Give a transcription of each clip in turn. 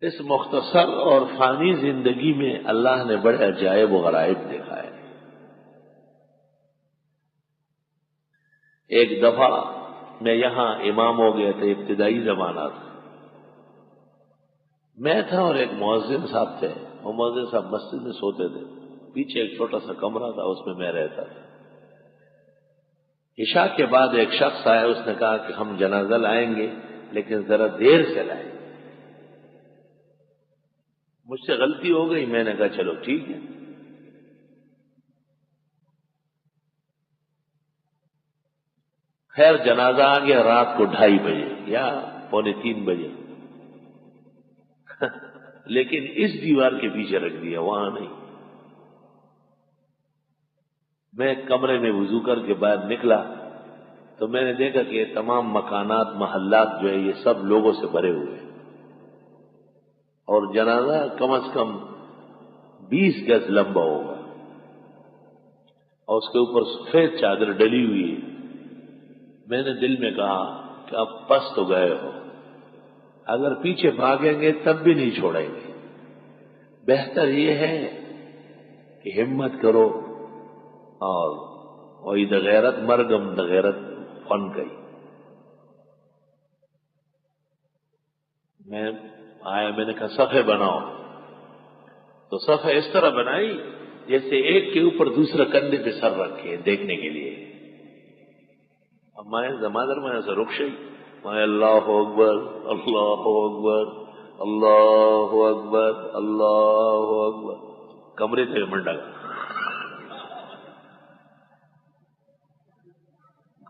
اس مختصر اور فانی زندگی میں اللہ نے بڑے عجائب و غرائب دکھائے۔ ایک دفعہ میں یہاں امام ہو گیا تھا، ابتدائی زمانہ تھا، میں تھا اور ایک مؤذن صاحب تھے، وہ مؤذن صاحب مسجد میں سوتے تھے، پیچھے ایک چھوٹا سا کمرہ تھا، اس میں رہتا تھا۔ عشاء کے بعد ایک شخص آیا، اس نے کہا کہ ہم جنازہ لائیں گے لیکن ذرا دیر سے لائیں۔ مجھ سے غلطی ہو گئی، میں نے کہا چلو ٹھیک ہے۔ خیر جنازہ آ گیا رات کو 2:30 بجے یا 2:45 بجے، لیکن اس دیوار کے پیچھے رکھ دیا، وہاں نہیں۔ میں کمرے میں وضو کر کے باہر نکلا تو میں نے دیکھا کہ یہ تمام مکانات محلات جو ہے یہ سب لوگوں سے بھرے ہوئے ہیں، اور جنازہ کم از کم 20 گز لمبا ہوگا، اور اس کے اوپر سفید چادر ڈلی ہوئی ہے۔ میں نے دل میں کہا کہ اب پس تو گئے ہو، اگر پیچھے بھاگیں گے تب بھی نہیں چھوڑیں گے، بہتر یہ ہے کہ ہمت کرو، اور وہی دغیرت مرگم دغیرت فن گئی۔ میں آیا، میں نے کہا صفحے بناؤ، تو صفحے اس طرح بنائی جیسے ایک کے اوپر دوسرا کندھے پہ سر رکھے دیکھنے کے لیے۔ اب میں زمادر میں ایسا رخشی میں اللہ اکبر اللہ اکبر اللہ اکبر اللہ اکبر، کمرے تھے منڈا کا،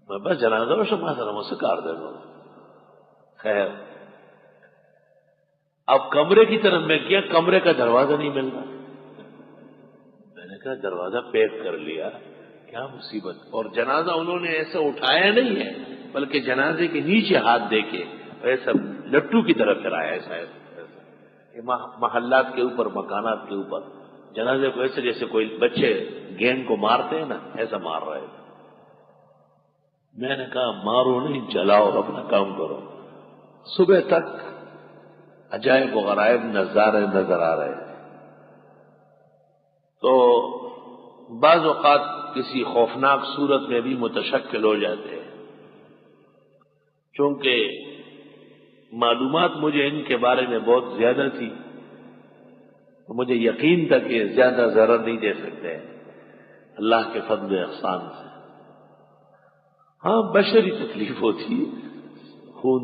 میں بس جنازہ میں شما سر مجھ سے کار دے دو۔ خیر اب کمرے کی طرف میں کیا، کمرے کا دروازہ نہیں مل رہا، میں نے کہا دروازہ پیک کر لیا، کیا مصیبت۔ اور جنازہ انہوں نے ایسا اٹھایا نہیں ہے، بلکہ جنازے کے نیچے ہاتھ دے کے ایسا لٹو کی طرف پھرایا، ایسا محلات کے اوپر مکانات کے اوپر جنازے کو ایسے جیسے کوئی بچے گیند کو مارتے ہیں نا، ایسا مار رہے تھے۔ میں نے کہا مارو نہیں، جلاؤ، اپنا کام کرو۔ صبح تک عجائب و غرائب نظارے نظر آ رہے ہیں۔ تو بعض اوقات کسی خوفناک صورت میں بھی متشکل ہو جاتے ہیں، چونکہ معلومات مجھے ان کے بارے میں بہت زیادہ تھی، تو مجھے یقین تھا کہ زیادہ ضرر نہیں دے سکتے اللہ کے فضل و احسان سے۔ ہاں بشری تکلیف ہوتی ہے، خون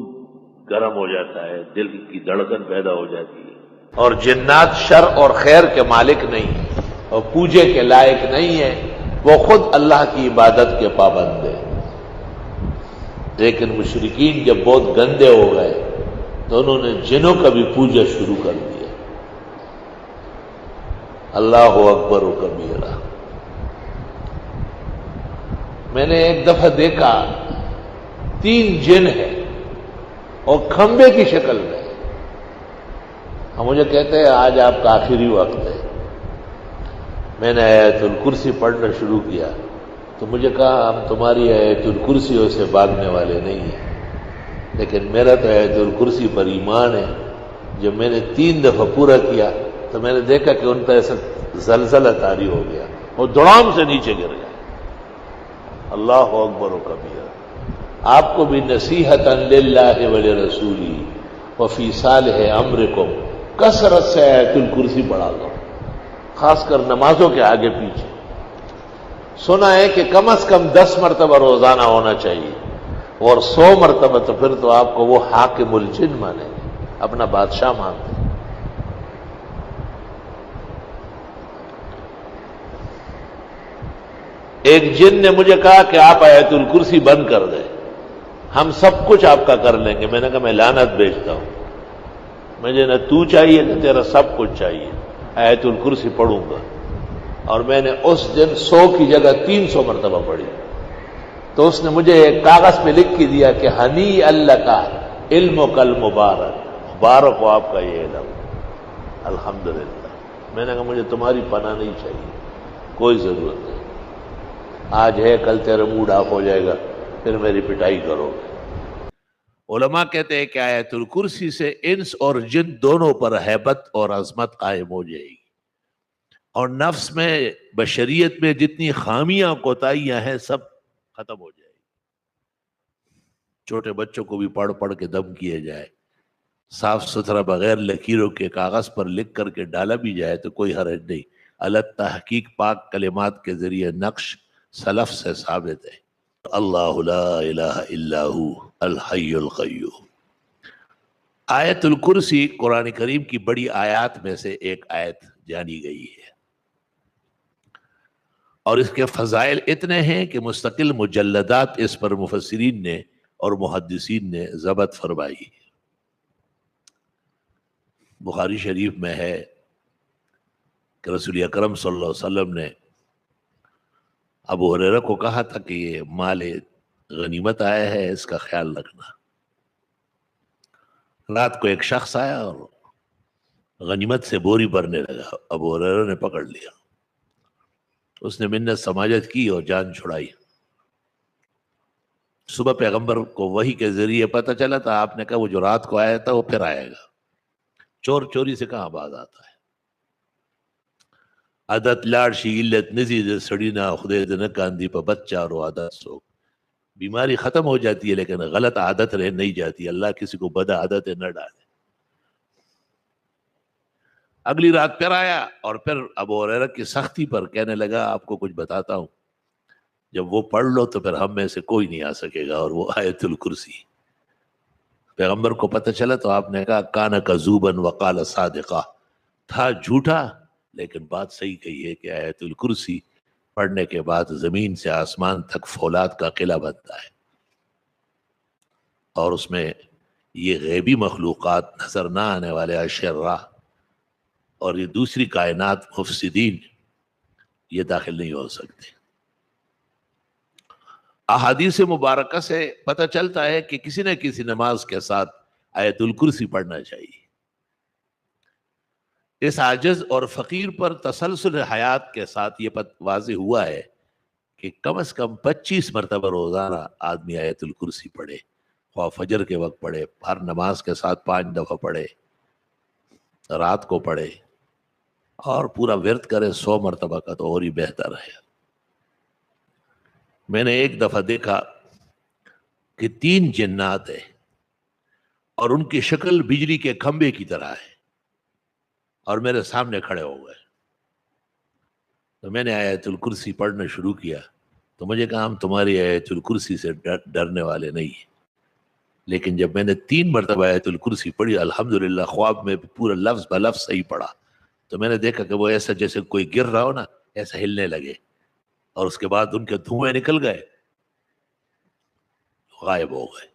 گرم ہو جاتا ہے، دل کی دھڑکن پیدا ہو جاتی ہے، اور جنات شر اور خیر کے مالک نہیں ہیں اور پوجے کے لائق نہیں ہیں، وہ خود اللہ کی عبادت کے پابند ہیں۔ لیکن مشرکین جب بہت گندے ہو گئے تو انہوں نے جنوں کا بھی پوجا شروع کر دیا۔ اللہ اکبر و کبیرہ۔ میں نے ایک دفعہ دیکھا 3 جن ہیں اور کھمبے کی شکل میں، اور مجھے کہتے ہیں آج آپ کا آخری وقت ہے۔ میں نے آیت الکرسی پڑھنا شروع کیا تو مجھے کہا ہم تمہاری آیت الکرسیوں سے بھاگنے والے نہیں ہیں، لیکن میرا تو آیت الکرسی پر ایمان ہے۔ جب میں نے 3 دفعہ پورا کیا تو میں نے دیکھا کہ ان پر ایسا زلزلہ طاری ہو گیا اور دڑام سے نیچے گر گیا۔ اللہ اکبر و کبیرہ۔ آپ کو بھی نصیحتاً للہ ولرسولہ وفی صالح امرکم کثرت سے آیت الکرسی پڑھا دو، خاص کر نمازوں کے آگے پیچھے۔ سنا ہے کہ کم از کم 10 مرتبہ روزانہ ہونا چاہیے، اور 100 مرتبہ تو پھر تو آپ کو وہ حاکم الجن مانے گے، اپنا بادشاہ مانتے ہیں۔ ایک جن نے مجھے کہا کہ آپ آیت الکرسی بند کر دیں، ہم سب کچھ آپ کا کر لیں گے۔ میں نے کہا میں لعنت بھیجتا ہوں، مجھے نہ تو چاہیے نہ تیرا سب کچھ چاہیے، آیت الکرسی پڑھوں گا۔ اور میں نے اس دن 100 کی جگہ 300 مرتبہ پڑھی، تو اس نے مجھے ایک کاغذ پہ لکھ کے دیا کہ ہنی اللہ کا علم کل مبارک، مبارک ہو آپ کا یہ علم، الحمدللہ۔ میں نے کہا مجھے تمہاری پناہ نہیں چاہیے، کوئی ضرورت نہیں، آج ہے کل تیرا موڈ آف ہو جائے گا، پھر میری پٹائی کرو گے۔ علماء کہتے ہیں کہ آیت الکرسی سے انس اور جن دونوں پر ہیبت اور عظمت قائم ہو جائے گی، اور نفس میں، بشریت میں جتنی خامیاں کوتاہیاں ہیں سب ختم ہو جائے گی۔ چھوٹے بچوں کو بھی پڑھ پڑھ کے دم کیے جائے، صاف ستھرا بغیر لکیروں کے کاغذ پر لکھ کر کے ڈالا بھی جائے تو کوئی حرج نہیں۔ الگ تحقیق پاک کلمات کے ذریعے نقش سلف سے ثابت ہے۔ اللہ لا الہ الا ہو الحی القیوم۔ آیت الکرسی قرآن کریم کی بڑی آیات میں سے ایک آیت جانی گئی ہے، اور اس کے فضائل اتنے ہیں کہ مستقل مجلدات اس پر مفسرین نے اور محدثین نے ضبط فرمائی۔ بخاری شریف میں ہے کہ رسول اکرم صلی اللہ علیہ وسلم نے ابو ہریرہ کو کہا تھا کہ یہ مال غنیمت آیا ہے، اس کا خیال رکھنا۔ رات کو ایک شخص آیا اور غنیمت سے بوری بھرنے لگا، ابو ہریرہ نے پکڑ لیا، اس نے منت سماجت کی اور جان چھڑائی۔ صبح پیغمبر کو وحی کے ذریعے پتہ چلا تھا، آپ نے کہا وہ جو رات کو آیا تھا وہ پھر آئے گا، چور چوری سے کہاں باز آتا ہے۔ عادت لاڑ شی علت نزید سڑینا خدے دن کاندھی پہ بچہ رو عادت سو۔ بیماری ختم ہو جاتی ہے لیکن غلط عادت رہ نہیں جاتی۔ اللہ کسی کو بد عادتیں نہ ڈالے۔ اگلی رات پھر آیا اور پھر ابو ہریرہ کی سختی پر کہنے لگا آپ کو کچھ بتاتا ہوں، جب وہ پڑھ لو تو پھر ہم میں سے کوئی نہیں آ سکے گا، اور وہ آیت الکرسی۔ پیغمبر کو پتہ چلا تو آپ نے کہا کان کذوبا وقال صادقا، تھا جھوٹا لیکن بات صحیح کہی ہے کہ آیت الکرسی پڑھنے کے بعد زمین سے آسمان تک فولاد کا قلعہ بنتا ہے، اور اس میں یہ غیبی مخلوقات، نظر نہ آنے والے اشرا اور یہ دوسری کائنات مفسدین یہ داخل نہیں ہو سکتے۔ احادیث مبارکہ سے پتہ چلتا ہے کہ کسی نہ کسی نماز کے ساتھ آیت الکرسی پڑھنا چاہیے۔ اس عاجز اور فقیر پر تسلسل حیات کے ساتھ یہ واضح ہوا ہے کہ کم از کم 25 مرتبہ روزانہ آدمی آیت الکرسی پڑھے، خواہ فجر کے وقت پڑھے، ہر نماز کے ساتھ 5 دفعہ پڑھے، رات کو پڑھے، اور پورا ورد کرے 100 مرتبہ کا تو اور ہی بہتر ہے۔ میں نے ایک دفعہ دیکھا کہ 3 جنات ہیں اور ان کی شکل بجلی کے کھمبے کی طرح ہے، اور میرے سامنے کھڑے ہو گئے۔ تو میں نے آیت الکرسی پڑھنا شروع کیا تو مجھے کہا ہم تمہاری آیت الکرسی سے ڈرنے والے نہیں ہیں، لیکن جب میں نے 3 مرتبہ آیت الکرسی پڑھی، الحمدللہ خواب میں پورا لفظ بہ لفظ صحیح پڑھا، تو میں نے دیکھا کہ وہ ایسا جیسے کوئی گر رہا ہو نا، ایسا ہلنے لگے، اور اس کے بعد ان کے دھوئیں نکل گئے، غائب ہو گئے۔